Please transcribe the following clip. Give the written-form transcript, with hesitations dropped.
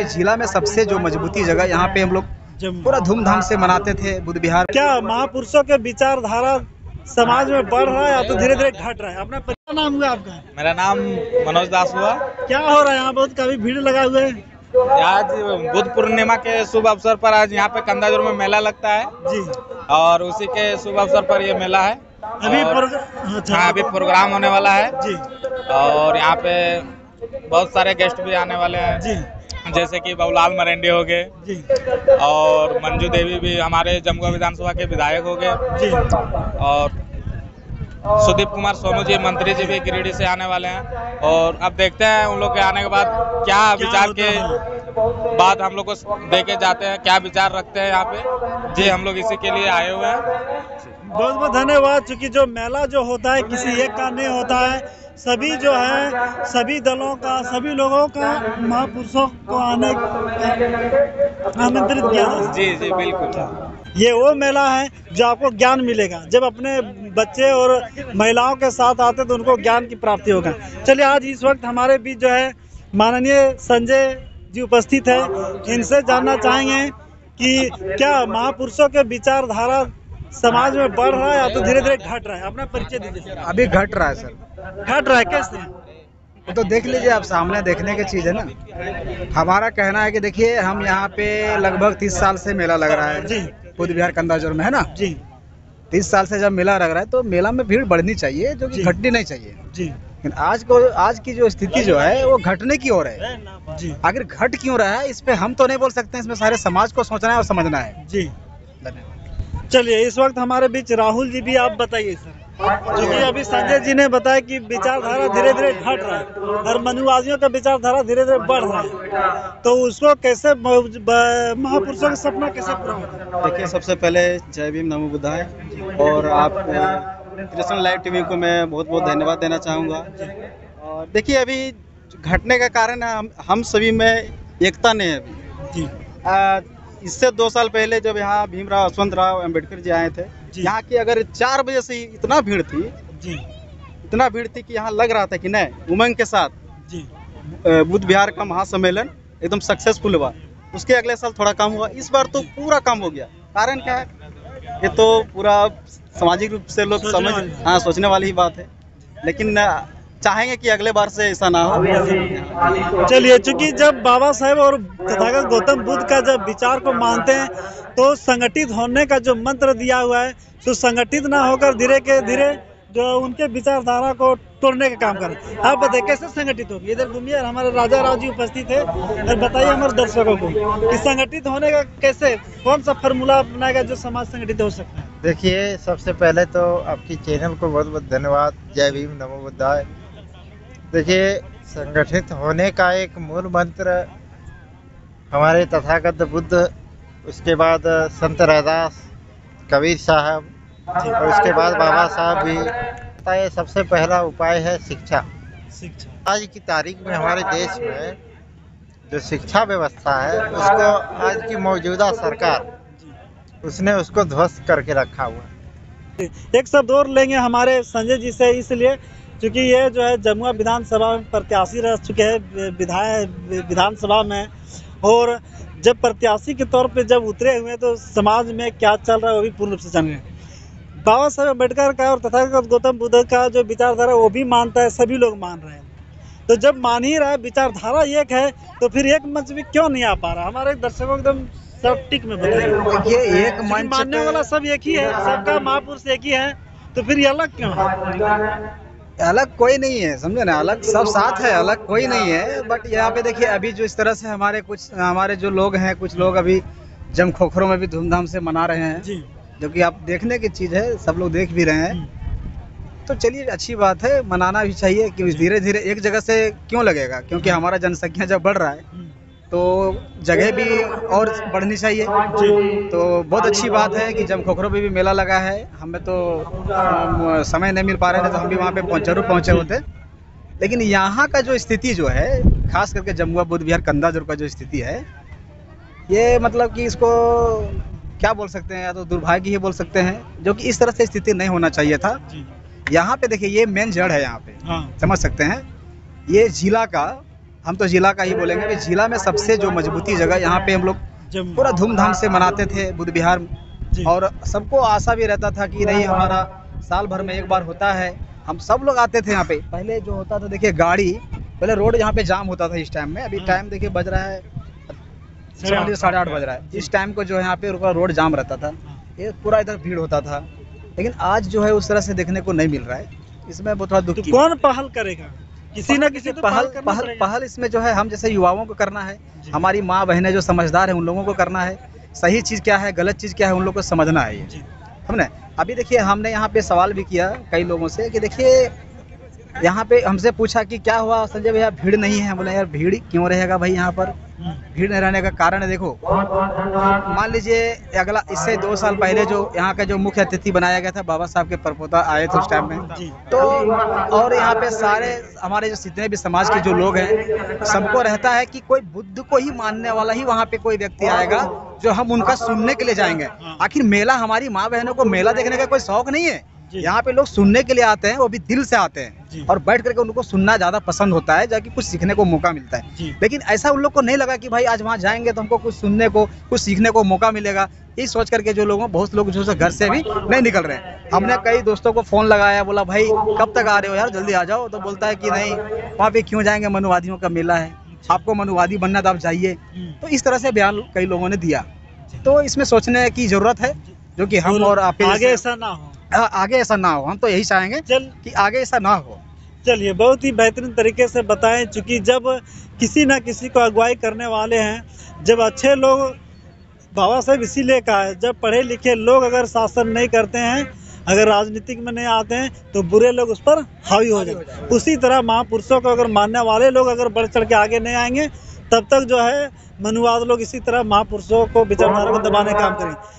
जिला में सबसे जो मजबूती जगह यहाँ पे हम लोग पूरा धूमधाम से मनाते थे बुद्ध विहार। क्या महापुरुषों के विचारधारा समाज में बढ़ रहा है या तो धीरे धीरे घट रहा है? अपना क्या नाम हुआ आपका? मेरा नाम मनोज दास हुआ। क्या हो रहा है यहाँ? बहुत काफी भीड़ लगा हुए है। आज बुद्ध पूर्णिमा के शुभ अवसर पर आज यहाँ पे कंदाजोर में मेला लगता है जी, और उसी के शुभ अवसर पर ये मेला है। अभी हाँ, अभी प्रोग्राम होने वाला है जी और यहाँ पे बहुत सारे गेस्ट भी आने वाले हैं जी जैसे कि बाबूलाल मरेंडी हो गए जी और मंजू देवी भी हमारे जमुआ विधानसभा के विधायक हो गए जी और सुदीप कुमार सोनू जी मंत्री जी भी गिरिडीह से आने वाले हैं। और अब देखते हैं उन लोग के आने के बाद क्या विचार के बाद हम लोग को दे के जाते हैं, क्या विचार रखते हैं यहाँ पे जी। हम लोग इसी के लिए आए हुए हैं। बहुत बहुत धन्यवाद। चूंकि जो मेला जो होता है किसी एक का नहीं होता है, सभी जो है सभी दलों का सभी लोगों का महापुरुषों को आमंत्रित किया जाता है। जी जी बिल्कुल। ये वो मेला है जो आपको ज्ञान मिलेगा। जब अपने बच्चे और महिलाओं के साथ आते तो उनको ज्ञान की प्राप्ति होगा। चलिए, आज इस वक्त हमारे बीच जो है माननीय संजय जी उपस्थित है। इनसे जानना चाहेंगे कि क्या महापुरुषों के विचारधारा समाज में बढ़ रहा है या तो धीरे धीरे घट रहा है? अपना परिचय दीजिए। अभी घट रहा है सर। घट रहा है कैसे? वो तो देख लीजिए, आप सामने देखने की चीज है ना। हमारा कहना है कि देखिए, हम यहाँ पे लगभग 30 साल से मेला लग रहा है जी बुद्ध विहार कंदाजोर में, है ना जी 30 साल से जब मेला लग रहा है तो मेला में भीड़ बढ़नी चाहिए, जो कि जी। घटनी नहीं चाहिए। जी लेकिन आज की जो स्थिति जो है वो घटने की ओर है। जी आखिर घट क्यों रहा है, इस पे हम तो नहीं बोल सकते हैं, इसमें सारे समाज को सोचना है और समझना है। जी। धन्यवाद। चलिए, इस वक्त हमारे बीच राहुल जी भी, आप बताइए सर। क्योंकि अभी संजय जी ने बताया कि विचारधारा धीरे धीरे घट रहा है और मनुवादियों का विचारधारा धीरे धीरे बढ़ रहा है, तो उसको कैसे महापुरुषों का सपना कैसे पूरा होगा? देखिए, सबसे पहले जय भीम नमो बुद्धाय। और आप कृष्ण लाइव टीवी को मैं बहुत बहुत धन्यवाद देना चाहूँगा। और देखिए, अभी घटने का कारण है हम सभी में एकता नहीं है अभी जी इससे 2 साल पहले जब यहाँ भीमराव यशवंतराव अम्बेडकर जी आए थे, यहाँ की अगर 4 बजे से इतना भीड़ थी जी इतना भीड़ थी कि यहाँ लग रहा था कि नहीं, उमंग के साथ जी बुद्ध विहार का महासम्मेलन एकदम सक्सेसफुल हुआ। उसके अगले साल थोड़ा कम हुआ, इस बार तो पूरा कम हो गया। कारण क्या है? ये तो पूरा सामाजिक रूप से लोग सोचने वाली ही बात है। लेकिन चाहेंगे कि अगले बार से ऐसा ना हो। चलिए, चूंकि जब बाबा साहेब और तथागत गौतम बुद्ध का जब विचार को मानते हैं तो संगठित होने का जो मंत्र दिया हुआ है, तो संगठित ना होकर धीरे के धीरे जो उनके विचारधारा को तोड़ने का काम करें। आप बताइए कैसे संगठित होगी? इधर घूमिए, हमारे राजा राव जी उपस्थित है और बताइए हमारे दर्शकों को कि संगठित होने का कैसे, कौन सा फार्मूला अपनाएगा जो समाज संगठित हो सकता है? देखिए, सबसे पहले तो आपकी चैनल को बहुत बहुत धन्यवाद। जय भीम नमो बुद्धाय। देखिए, संगठित होने का एक मूल मंत्र हमारे तथागत बुद्ध, उसके बाद संत रैदास, कबीर साहब और उसके बाद बाबा साहब भी। ये सबसे पहला उपाय है शिक्षा। आज की तारीख में हमारे देश में जो शिक्षा व्यवस्था है उसको आज की मौजूदा सरकार उसने उसको ध्वस्त करके रखा हुआ है। एक शब्द और लेंगे हमारे संजय जी से, इसलिए क्योंकि ये जो है जमुआ विधानसभा में प्रत्याशी रह चुके हैं विधानसभा में, और जब प्रत्याशी के तौर पे जब उतरे हुए तो समाज में क्या चल रहा है वो भी पूर्ण रूप से जान गए। बाबा साहेब अम्बेडकर का और तथागत गौतम बुद्ध का जो विचारधारा वो भी मानता है, सभी लोग मान रहे हैं। तो जब मान ही रहा है, विचारधारा एक है, तो फिर एक मंच में क्यों नहीं आ पा रहा? हमारे दर्शकों एकदम सटीक में बताइए। देखिए, एक मंच मानने वाला सब एक ही है, सबका महापुरुष एक ही है, तो फिर ये अलग क्यों है? अलग कोई नहीं है, समझे ना, अलग सब साथ है, अलग कोई नहीं है। बट यहाँ पे देखिए, अभी जो इस तरह से हमारे जो लोग हैं, कुछ लोग अभी जम खोखरों में भी धूमधाम से मना रहे हैं जी, जो कि आप देखने की चीज़ है, सब लोग देख भी रहे हैं। तो चलिए, अच्छी बात है, मनाना भी चाहिए। कि धीरे धीरे एक जगह से क्यों लगेगा? क्योंकि हमारा जनसंख्या जब बढ़ रहा है तो जगह भी और बढ़नी चाहिए। तो बहुत अच्छी बात है कि जब खोखरों में भी मेला लगा है। हमें तो समय नहीं मिल पा रहे थे, तो हम भी वहाँ पे जरूर पहुँचे होते। लेकिन यहाँ का जो स्थिति जो है, खास करके जमुआ बुद्ध विहार कंदाजोर का जो स्थिति है, ये मतलब कि इसको क्या बोल सकते हैं, या तो दुर्भाग्य ही बोल सकते हैं, जो कि इस तरह से स्थिति नहीं होना चाहिए था। यहाँ पे देखिए, ये मेन जड़ है यहाँ पे, समझ सकते हैं। ये जिला का हम तो जिला का ही बोलेंगे कि जिला में सबसे जो मजबूती जगह यहाँ पे हम लोग जम्मू पूरा धूमधाम से मनाते थे बुद्ध विहार जी। और सबको आशा भी रहता था कि नहीं हमारा साल भर में एक बार होता है, हम सब लोग आते थे यहाँ पे। पहले जो होता था देखिए गाड़ी, पहले रोड यहाँ पे जाम होता था इस टाइम में, अभी टाइम देखिए बज रहा है 8:30 बज रहा है, इस टाइम को जो है यहाँ पे रोड जाम रहता था, ये पूरा इधर भीड़ होता था। लेकिन आज जो है उस तरह से देखने को नहीं मिल रहा है, इसमें बहुत थोड़ा दुख तो की कौन पहल करेगा? किसी न किसी तो पहल करना पहल पड़ेगा। पहल इसमें जो है हम जैसे युवाओं को करना है, जी। हमारी माँ बहनें जो समझदार है उन लोगों को करना है, सही चीज़ क्या है गलत चीज़ क्या है उन लोगों को समझना है। ये जी। हमने अभी देखिए हमने यहाँ पे सवाल भी किया कई लोगों से कि देखिए यहाँ पे हमसे पूछा कि क्या हुआ संजय भैया भीड़ नहीं है, बोले यार भीड़ क्यों रहेगा भाई, यहाँ पर भीड़ नहीं रहने का कारण है देखो, मान लीजिए अगला इससे 2 साल पहले जो यहाँ का जो मुख्य अतिथि बनाया गया था बाबा साहब के परपोता आए थे उस टाइम में, जी। तो और यहाँ पे सारे हमारे जो जितने भी समाज के जो लोग हैं सबको रहता है कि कोई बुद्ध को ही मानने वाला ही वहाँ पे कोई व्यक्ति आएगा जो हम उनका सुनने के लिए जाएंगे। आखिर मेला हमारी माँ बहनों को मेला देखने का कोई शौक नहीं है, जी। यहाँ पे लोग सुनने के लिए आते हैं, वो भी दिल से आते जी। हैं और बैठ करके उनको सुनना ज़्यादा पसंद होता है, जाकि कुछ सीखने को मौका मिलता है। जी। लेकिन ऐसा उन लोग को नहीं लगा कि भाई आज वहाँ जाएंगे तो हमको कुछ सुनने को कुछ सीखने को मौका मिलेगा, ये सोच करके जो लोगों बहुत लोग जो घर से भी नहीं निकल रहे हैं। हमने कई दोस्तों को फ़ोन लगाया, बोला भाई कब तक आ रहे हो यार जल्दी आ जाओ, तो बोलता है कि नहीं वहाँ पे क्यों जाएंगे, मनुवादियों का मेला है, आपको मनुवादी बनना तो आप जाइए। तो इस तरह से बयान कई लोगों ने दिया, तो इसमें सोचने की ज़रूरत है जो कि हम और आप आगे ऐसा ना हो। आगे ऐसा ना हो, हम तो यही चाहेंगे कि आगे ऐसा ना हो। चलिए बहुत ही बेहतरीन तरीके से बताएं, चूँकि जब किसी ना किसी को अगुवाई करने वाले हैं, जब अच्छे लोग बाबा साहब इसीलिए कहा है जब पढ़े लिखे लोग अगर शासन नहीं करते हैं, अगर राजनीतिक में नहीं आते हैं तो बुरे लोग उस पर हावी हो जाते। उसी तरह महापुरुषों को अगर मानने वाले लोग अगर बढ़ चढ़ के आगे नहीं आएंगे तब तक जो है मनुवाद लोग इसी तरह महापुरुषों को विचारधारा को दबाने का काम करेंगे।